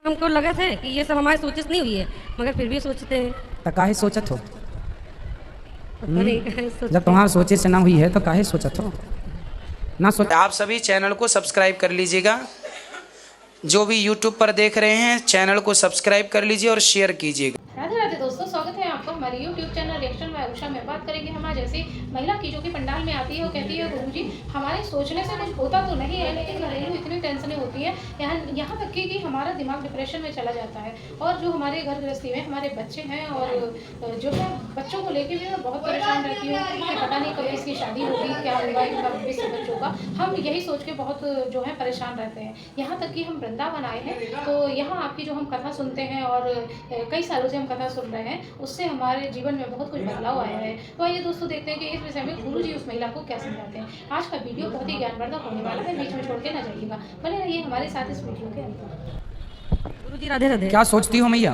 हमको लगा था कि ये सब हमारे सोचे से नहीं हुई है, मगर फिर भी सोचते हैं। तो काहे सोचत हो? पता नहीं काहे सोचते जब तुम्हारे सोचे से ना हुई है तो काहे सोचत हो? ना सोच। आप सभी चैनल को सब्सक्राइब कर लीजिएगा। जो भी यूट्यूब पर देख रहे हैं चैनल को सब्सक्राइब कर लीजिए और शेयर कीजिएगा। राधे राधे दोस्तों, स्वागत है आपका हमारे यूट्यूब चैनल रिएक्शन में उषा में। बात करेंगे हमारे जैसी महिला की जो कि पंडाल में आती है। वो कहती है गुरुजी हमारे सोचने से कुछ होता तो नहीं है, लेकिन घरेलू इतनी टेंशनें होती है यहाँ तक कि हमारा दिमाग डिप्रेशन में चला जाता है। और जो हमारे घर गृहस्थी में हमारे बच्चे हैं और जो है बच्चों को लेकर भी मैं बहुत परेशान रहती हूँ कि पता नहीं कब इसकी शादी होगी, क्या होगा इनका भविष्य बच्चों का। हम यही सोच के बहुत जो है परेशान रहते हैं। यहाँ तक कि हम वृंदावन आए हैं तो यहाँ आपकी जो हम कथा सुनते हैं और कई सालों से हम कथा सुन रहे हैं, उससे हमारे जीवन में बहुत कुछ बदलाव आया है। तो आइए दोस्तों देखते हैं कि इस विषय में गुरुजी उस महिला को क्या समझाते हैं। आज का वीडियो बहुत ही ज्ञानवर्धक होने वाला है, बीच में छोड़ के ना जाइएगा, बने रहिए हमारे साथ इस वीडियो के अंदर। गुरुजी राधे राधे। क्या सोचती हो मैया?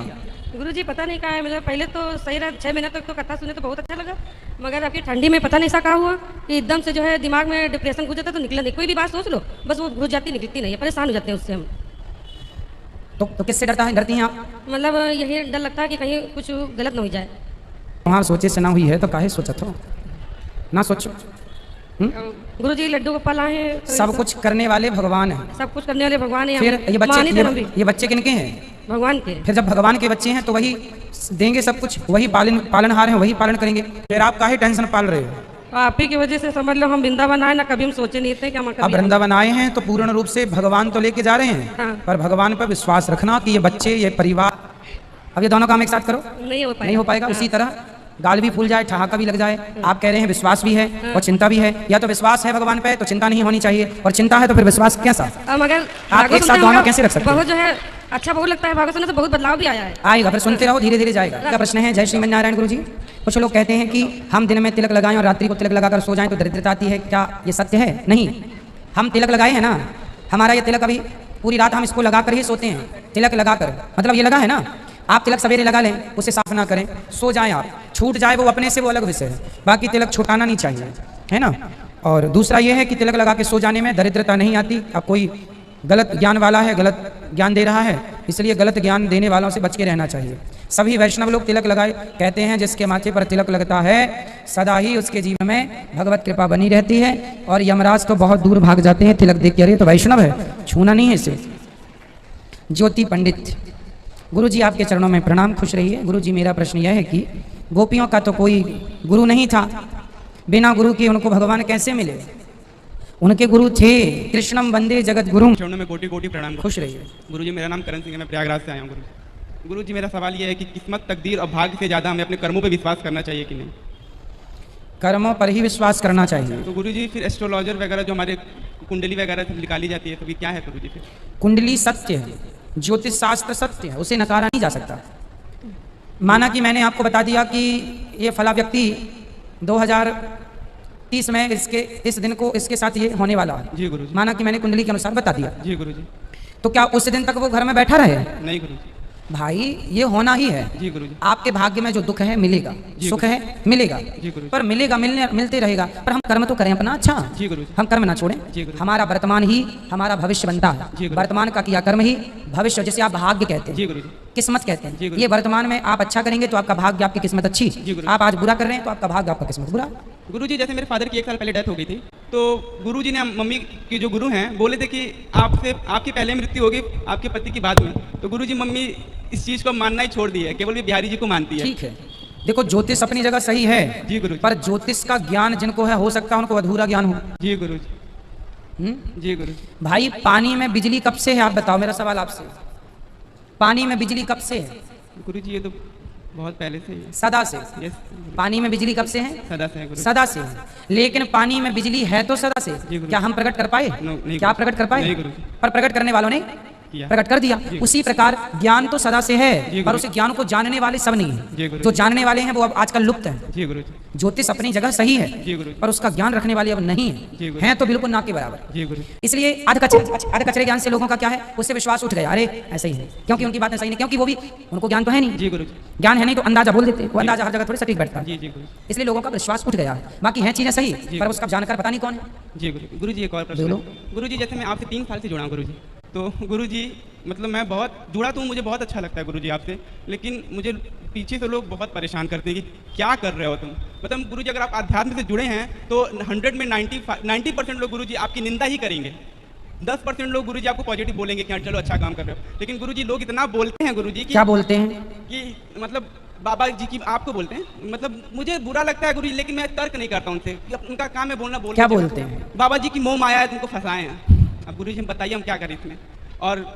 गुरुजी पता नहीं कहा है, मतलब पहले तो सही रहा, 6 महीने तक तो कथा सुने तो बहुत अच्छा लगा, मगर आपकी ठंडी में पता नहीं सा कहा हुआ कि एकदम से जो है दिमाग में डिप्रेशन घुस जाता, तो निकला नहीं। कोई भी बात सोच लो बस वो घुस जाती, निकलती नहीं है, परेशान हो जाते हैं उससे हम। तो किससे डरती हैं आप? मतलब यही डर लगता है कि कहीं कुछ गलत ना हो जाए। तुम्हारे सोचे से ना हुई है तो काहे सोचत हो? ना सोचो। गुरुजी लड्डू गोपाल आए हैं तो सब कुछ करने वाले भगवान हैं। सब कुछ करने वाले भगवान हैं। फिर ये मानी थे हम भी बच्चे ये बच्चे किनके हैं? भगवान के। फिर जब भगवान के बच्चे हैं तो वही देंगे सब कुछ, वही पालनहार हैं, वही पालन करेंगे। फिर आप काहे टेंशन पाल रहे हो? आप ही की वजह से समझ लो हम वृंदावन आए ना, कभी हम सोचे नहीं थे कि हम अब वृंदावन आए हैं तो पूर्ण रूप से भगवान तो लेके जा रहे हैं। हाँ। पर भगवान पर विश्वास रखना कि ये बच्चे, ये परिवार, अब ये दोनों काम एक साथ करो, नहीं हो पाएगा। नहीं हो पाएगा। उसी तरह गाल भी फूल जाए, ठहाका भी लग जाए। आप कह रहे हैं विश्वास भी है और चिंता भी है। या तो विश्वास है भगवान पे तो चिंता नहीं होनी चाहिए, और चिंता है तो फिर विश्वास कैसा? मगर आप एक साथ दोनों कैसे रख सकते हैं? बहुत जो है अच्छा बहुत लगता है, भागवत सुनने से बहुत बदलाव भी आया है। आएगा, फिर सुनते रहो, धीरे धीरे जाएगा। क्या प्रश्न है? जय श्रीमन नारायण गुरु जी। कुछ लोग कहते हैं कि हम दिन में तिलक लगाएं और रात्रि को तिलक लगाकर सो जाएं तो दरिद्रता आती है, क्या ये सत्य है? नहीं, हम तिलक लगाए हैं ना, हमारा ये तिलक अभी पूरी रात हम इसको लगाकर ही सोते हैं। तिलक लगाकर मतलब ये लगा है ना, आप तिलक सवेरे लगा लें, उसे साफ ना करें, सो जाएं आप, छूट जाए वो अपने से, वो अलग विषय है। बाकी तिलक छुटाना नहीं चाहिए, है ना। और दूसरा ये है कि तिलक लगा के सो जाने में दरिद्रता नहीं आती। अब कोई गलत ज्ञान वाला है, गलत ज्ञान दे रहा है, इसलिए गलत ज्ञान देने वालों से बच के रहना चाहिए। सभी वैष्णव लोग तिलक लगाए, कहते हैं जिसके माथे पर तिलक लगता है सदा ही उसके जीवन में भगवत कृपा बनी रहती है, और यमराज तो बहुत दूर भाग जाते हैं तिलक देख के। अरे तो वैष्णव है, छूना नहीं है इसे। ज्योति पंडित, गुरु जी आपके चरणों में प्रणाम, खुश रहिए। गुरु जी मेरा प्रश्न यह है कि गोपियों का तो कोई गुरु नहीं था, बिना गुरु के उनको भगवान कैसे मिले? उनके गुरु थे, कृष्णम वंदे जगत गुरु। चरणों में कोटि कोटि प्रणाम। खुश रहिए। गुरुजी मेरा नाम करण सिंह है, मैं प्रयागराज से आया हूँ। गुरुजी मेरा सवाल ये है कि किस्मत, तकदीर और भाग्य से ज़्यादा हमें अपने कर्मों पर विश्वास करना चाहिए कि नहीं? कर्मों पर ही विश्वास करना चाहिए। तो गुरुजी फिर एस्ट्रोलॉजर वगैरह जो हमारे कुंडली वगैरह सब निकाली जाती है, तो ये क्या है गुरुजी? फिर कुंडली सत्य है, ज्योतिष शास्त्र सत्य है, उसे नकारा नहीं जा सकता। माना कि मैंने आपको बता दिया कि ये फला व्यक्ति 2030 में इस दिन को इसके साथ ये होने वाला है। जी गुरुजी। माना कि मैंने कुंडली के अनुसार बता दिया। जी गुरुजी। तो क्या उस दिन तक वो घर में बैठा रहे? नहीं गुरुजी। भाई ये होना ही है। जी गुरुजी। आपके भाग्य में जो दुख है मिलेगा, सुख है मिलेगा, जी गुरुजी। पर मिलेगा, मिलते रहेगा। पर हम कर्म तो करें अपना। अच्छा, जी गुरुजी। हम कर्म ना छोड़ें। जी गुरुजी। हमारा वर्तमान ही हमारा भविष्य बनता जी है। गुरुजी। वर्तमान का किया कर्म ही भविष्य, जैसे आप भाग्य कहते जी हैं, गुरुजी। किस्मत कहते जी हैं। गुरुजी। ये वर्तमान में आप अच्छा करेंगे तो आपका भाग्य, आपकी किस्मत अच्छी। जी गुरुजी। आप आज बुरा कर रहे हैं तो आपका भाग्य, आपका किस्मत बुरा। गुरुजी जैसे मेरे फादर की 1 साल पहले डेथ हो गई थी, तो गुरुजी ने मम्मी की जो गुरु हैं बोले थे कि आपकी पहले मृत्यु होगी आपके पति की बाद में। तो गुरुजी मम्मी इस चीज़ को मानना ही छोड़ दी है, केवल भी बिहारी जी को मानती है। ठीक है, देखो ज्योतिष अपनी जगह सही है। जी गुरुजी। पर ज्योतिष का ज्ञान जिनको है, हो सकता है उनको अधूरा ज्ञान हो। जी गुरुजी। जी गुरुजी। भाई पानी में बिजली कब से है? आप बताओ, मेरा सवाल आपसे। पानी में बिजली कब से है? गुरुजी ये तो बहुत पहले से ही है। सदा से। यस। पानी में बिजली कब से है? सदा से है गुरुजी। सदा से है। लेकिन पानी में बिजली है तो सदा से। जी गुरुजी। क्या हम प्रकट कर पाए? नहीं क्या प्रकट कर पाए? नहीं गुरुजी। पर प्रकट करने वालों ने किया। प्रकट कर दिया। उसी प्रकार ज्ञान तो सदा से है, जी पर गुरुजी। उस ज्ञान को जानने वाले सब नहीं जी है। गुरुजी। जो जानने वाले हैं वो अब आजकल लुप्त है। जी गुरुजी। ज्योतिष अपनी जगह सही जी है, गुरुजी। पर उसका ज्ञान रखने वाले अब नहीं जी है, गुरुजी। हैं तो बिल्कुल ना के बराबर। जी गुरुजी। इसलिए आध कचरे ज्ञान से लोगों का क्या है, उससे विश्वास उठ गया। अरे ऐसा ही है, क्योंकि उनकी बातें सही नहीं, क्योंकि वो भी उनको ज्ञान तो है नहीं। जी गुरुजी। ज्ञान है नहीं तो अंदाजा बोल देते, वो अंदाजा हर जगह थोड़ी सटीक बैठता है। जी जी गुरुजी। इसलिए लोगों का विश्वास उठ गया है। बाकी हैं चीजें सही, जी। पर उसका जानकार पता नहीं कौन है। जी गुरुजी। गुरुजी एक और प्रश्न बोलो। है। गुरुजी जैसे मैं आपसे 3 साल से जुड़ा हूँ गुरुजी, तो गुरुजी मतलब मैं बहुत जुड़ा तो हूँ, मुझे बहुत अच्छा लगता है गुरुजी आपसे, लेकिन मुझे पीछे से लोग बहुत परेशान करते हैं कि क्या कर रहे हो तुम। मतलब गुरुजी अगर आप अध्यात्म से जुड़े हैं तो 100 में 90% लोग गुरुजी आपकी निंदा ही करेंगे, 10% लोग गुरुजी आपको पॉजिटिव बोलेंगे कि हाँ चलो अच्छा काम कर रहे हो। लेकिन गुरुजी लोग इतना बोलते हैं गुरुजी कि क्या बोलते हैं? कि मतलब बाबा जी की आपको बोलते हैं, मतलब मुझे बुरा लगता है गुरुजी, लेकिन मैं तर्क नहीं करता उनसे, उनका काम है बोलना। क्या बोलते हैं? बाबा जी की मोह माया है, तुमको फंसाए हैं। अब गुरुजी हम बताइए हम क्या करें इसमें। और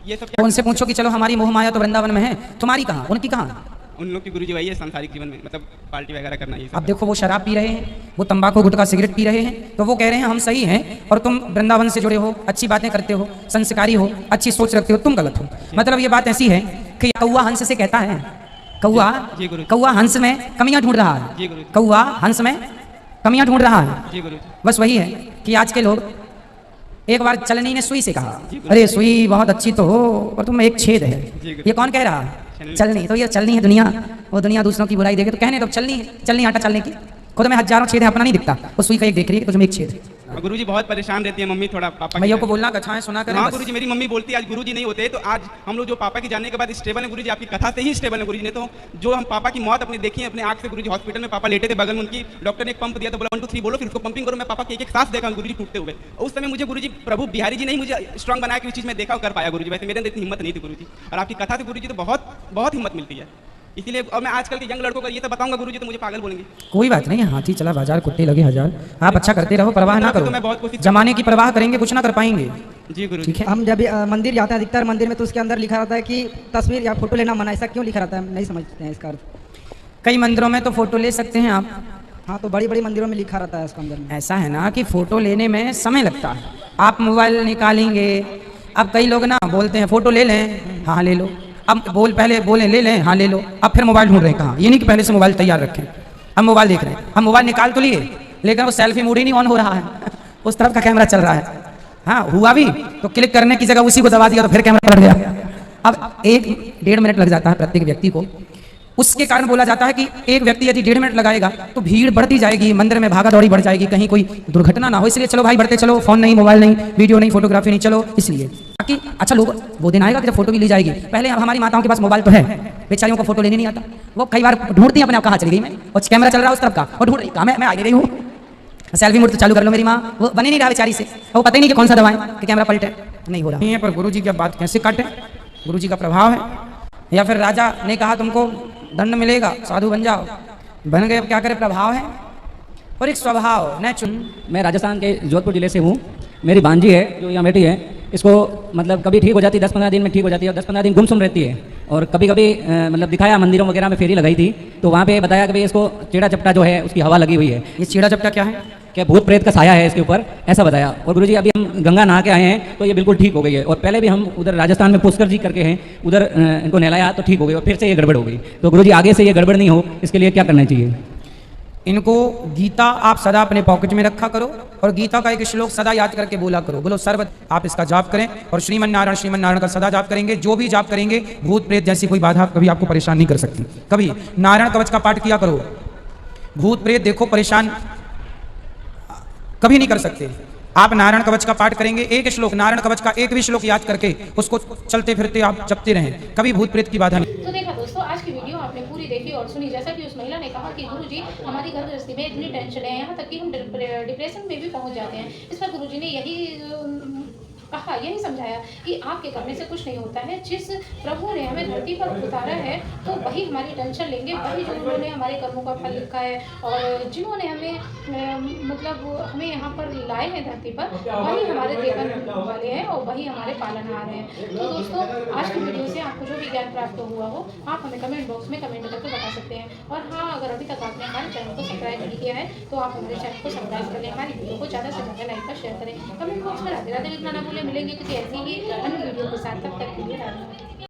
ये सब क्या उनसे पूछो कि चलो हमारी मोह माया तो वृंदावन में है, तुम्हारी कहाँ, उनकी कहाँ? उन लोग की गुरुजी वही है सांसारिक जीवन में, मतलब पार्टी वगैरह करना ये सब। अब देखो वो शराब पी रहे हैं, वो तंबाकू गुटखा सिगरेट पी रहे हैं, तो वो कह रहे हैं हम सही हैं और तुम वृंदावन से जुड़े हो, अच्छी बातें करते हो, संस्कारी हो, अच्छी सोच रखते हो, तुम गलत हो। मतलब ये बात ऐसी है कि कौवा हंस से कहता है, कौवा जी गुरुजी। कौवा हंस में कमियां ढूंढ रहा है, जी गुरुजी। कौवा हंस में कमियां ढूंढ रहा है। जी गुरुजी। बस वही है कि आज के लोग, एक बार चलनी ने सुई से कहा, जी, अरे सुई बहुत अच्छी तो हो और तुम एक छेद है। जी, ये कौन कह रहा है? चलनी। तो ये चलनी है दुनिया, वो दुनिया दूसरों की बुराई देखे तो कहने तो चलनी है, चलनी आटा चलने की, खुद में हजारों छेद है, अपना नहीं दिखता, वो सुई का एक देख रही है कि तुझमें एक छेद है। गुरुजी बहुत परेशान रहती है मम्मी, थोड़ा पापा भैया को बोलना कथाएं सुना करें। हाँ बस। गुरुजी, मेरी मम्मी बोलती है आज गुरुजी नहीं होते तो आज हम लोग जो पापा के जाने के बाद स्टेबल है गुरुजी, आपकी कथा से ही स्टेबल है गुरुजी। ने तो जो हम पापा की मौत अपने देखी है अपने आँख से गुरुजी, हॉस्पिटल में पापा लेटे थे, बगल में उनकी डॉक्टर ने एक पंप दिया, तो बोला 1 2 3 बोलो, फिर उसको पंपिंग करो। मैं पापा के एक सांस देखा गुरुजी टूटते हुए। उस समय मुझे गुरुजी प्रभु बिहारी जी नहीं मुझे स्ट्रांग बनाया कि उस चीज़ में देखा और कर पाया गुरुजी। वैसे मेरे अंदर इतनी हिम्मत नहीं थी गुरुजी, और आपकी कथा से गुरुजी तो बहुत बहुत हिम्मत मिलती है। इसीलिए और मैं आजकल के यंग लड़कों को ये तो बताऊंगा गुरुजी तो मुझे पागल बोलेंगे। कोई बात नहीं, हाथी चला बाजार कुत्ते लगे हजार। आप अच्छा करते रहो, परवाह ना तो मैं बहुत करो, कोशिश जमाने की परवाह करेंगे कुछ ना कर पाएंगे। जी गुरुजी। ठीक है। हम जब मंदिर जाते हैं अधिकतर मंदिर में तो उसके अंदर लिखा रहता है कि तस्वीर या फोटो लेना मना, ऐसा क्यों लिखा रहता है? नहीं समझते हैं इसका अर्थ। कई मंदिरों में तो फोटो ले सकते हैं आप। हाँ, तो बड़ी बड़ी मंदिरों में लिखा रहता है उसके अंदर में। ऐसा है ना कि फोटो लेने में समय लगता है, आप मोबाइल निकालेंगे। अब कई लोग ना बोलते हैं फोटो ले लें, हाँ ले लो। अब पहले बोले ले लें, हाँ ले लो। अब फिर मोबाइल ढूंढ रहे हैं कहाँ, ये नहीं कि पहले से मोबाइल तैयार रखें। हम मोबाइल देख रहे हैं, हम मोबाइल निकाल तो लिए लेकिन वो सेल्फी मूड ही नहीं ऑन हो रहा है, उस तरफ का कैमरा चल रहा है। हाँ हुआ भी तो क्लिक करने की जगह उसी को दबा दिया तो फिर कैमरा पलट गया। अब 1-1.5 मिनट लग जाता है प्रत्येक व्यक्ति को। उसके कारण बोला जाता है कि एक व्यक्ति यदि 1.5 मिनट लगाएगा तो भीड़ बढ़ती जाएगी, मंदिर में भागा दौड़ी बढ़ जाएगी, कहीं कोई दुर्घटना ना हो। इसलिए चलो भाई बढ़ते चलो, फोन नहीं, मोबाइल नहीं, वीडियो नहीं, फोटोग्राफी नहीं, चलो इसलिए ताकि अच्छा लोग वो दिन आएगा कि जब फोटो भी ली जाएगी। पहले हमारी माताओं के पास मोबाइल तो है, बेचारियों को फोटो लेने नहीं आता, वो कई बार ढूंढती है अपने आप कहाँ चली गई मैं, और कैमरा चल रहा है उस तरफ का, और ढूंढ रही कहाँ मैं आ नहीं रही हूँ। सेल्फी मूड तो चालू कर लो मेरी माँ, वो बनी नहीं रहा बेचारी से, वो पता ही नहीं कि कौन सा दबाएं कि कैमरा पलटे, नहीं हो रहा है। पर गुरुजी की बात कैसे काटे? गुरुजी का प्रभाव है, या फिर राजा ने कहा तुमको दंड मिलेगा, साधु बन जाओ, बन गए, अब क्या करे, प्रभाव है और एक स्वभाव नेचुरल। मैं राजस्थान के जोधपुर ज़िले से हूँ। मेरी भांजी है जो यहाँ बैठी है, इसको मतलब कभी ठीक हो जाती है, 10-15 दिन में ठीक हो जाती है, और 10-15 दिन गुमसुम रहती है। और कभी कभी मतलब दिखाया मंदिरों वगैरह में फेरी लगाई थी तो वहाँ पे बताया कि भाई इसको चेड़ा चपटा जो है उसकी हवा लगी हुई है। ये चीड़ा चपटा क्या है? क्या भूत प्रेत का साया है इसके ऊपर, ऐसा बताया। और गुरुजी अभी हम गंगा नहा के आए हैं तो ये बिल्कुल ठीक हो गई है। और पहले भी हम उधर राजस्थान में पुष्कर जी करके हैं, उधर इनको नहलाया तो ठीक हो गई, और फिर से ये गड़बड़ हो गई। तो गुरुजी आगे से ये गड़बड़ नहीं हो इसके लिए क्या करना चाहिए? इनको गीता आप सदा अपने पॉकेट में रखा करो और गीता का एक श्लोक सदा याद करके बोला करो। बोलो सर्व, आप इसका जाप करें और श्रीमन नारायण का सदा जाप करेंगे। जो भी जाप करेंगे भूत प्रेत जैसी कोई बाधा कभी आपको परेशान नहीं कर सकती। कभी नारायण कवच का पाठ किया करो, भूत प्रेत देखो परेशान कभी नहीं कर सकते। आप नारायण कवच का पाठ करेंगे, एक श्लोक नारायण कवच का एक भी श्लोक याद करके उसको चलते फिरते आप जपते रहें, कभी भूत प्रेत की बाधा नहीं। तो देखा दोस्तों, आज की वीडियो आपने पूरी देखी और सुनी। जैसा कि उस महिला ने कहा कि गुरुजी हमारी घर गृहस्थी में इतनी टेंशन है, यहाँ तक कि हम डिप्रेशन में भी पहुँच जाते हैं। इस पर गुरुजी ने यही कहा, यही समझाया कि आपके करने से कुछ नहीं होता है। जिस प्रभु ने हमें धरती पर उतारा है तो वही हमारी टेंशन लेंगे, वही जो उन्होंने हमारे कर्मों का फल लिखा है और जिन्होंने हमें मतलब हमें यहाँ पर लाए हैं धरती पर, वही हमारे देखने वाले हैं और वही हमारे पालनहार हैं। तो दोस्तों, आज की वीडियो से आपको जो भी ज्ञान प्राप्त हुआ हो आप हमें कमेंट बॉक्स में कमेंट करके बता सकते हैं। और हाँ, अगर अभी तक आपने हमारे चैनल को सब्सक्राइब नहीं किया है तो आप हमारे चैनल को सब्सक्राइब कर लें, हमारी वीडियो को ज़्यादा से ज़्यादा लाइक और शेयर करें। कमेंट बॉक्स में राधे राधे लिखना ना भूलें। मिलेंगे किसी ऐसी ही अन्य वीडियो के साथ, तब तक के लिए राधे।